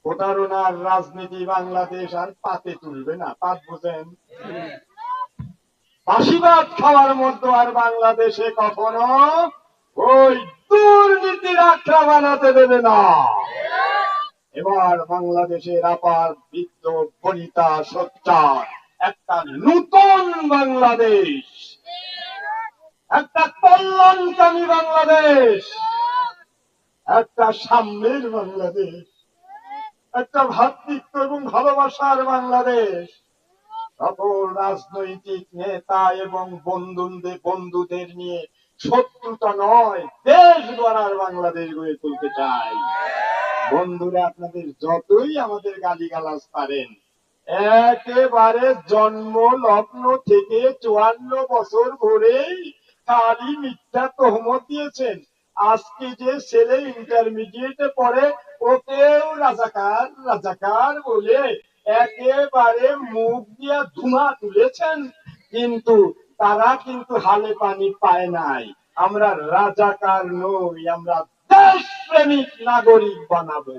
প্রতারণার রাজনীতি বাংলাদেশ আর পাতে তুলবে না। পাত বুঝেন? ফাঁসিবাদ খাওয়ার মধ্যে আর বাংলাদেশে কখনো ওই দুর্নীতির আখড়া বানাতে দেবে না। এবার বাংলাদেশের আপার বৃদ্ধ বনিতা সোচ্চার একটা নূতন বাংলাদেশ, একটা কল্যাণকামী বাংলাদেশ, একটা সাম্যের বাংলাদেশ, একটা ভ্রাতৃত্ব এবং ভালোবাসার বাংলাদেশ। সকল রাজনৈতিক নেতা এবং বন্ধুদের নিয়ে শত্রুতা নয়, দেশ গড়ার বাংলাদেশ গড়ে তুলতে চাই। বন্ধুরা, আপনাদের যতই আমাদের গালিগালাজ পারেন, একেবারে জন্ম লগ্ন থেকে 54 বছর ধরেই খালি মিথ্যা তহমত দিয়েছেন। আজকে যে ছেলে ইন্টারমিডিয়েটে পড়ে ওকেও রাজাকার রাজাকার বলে একেবারে মুখ দিয়া ধুমা তুলেছেন, কিন্তু তারা কিন্তু হালে পানি পায় নাই। আমরা রাজাকার নই, আমরা দেশপ্রেমিক নাগরিক বানাবো।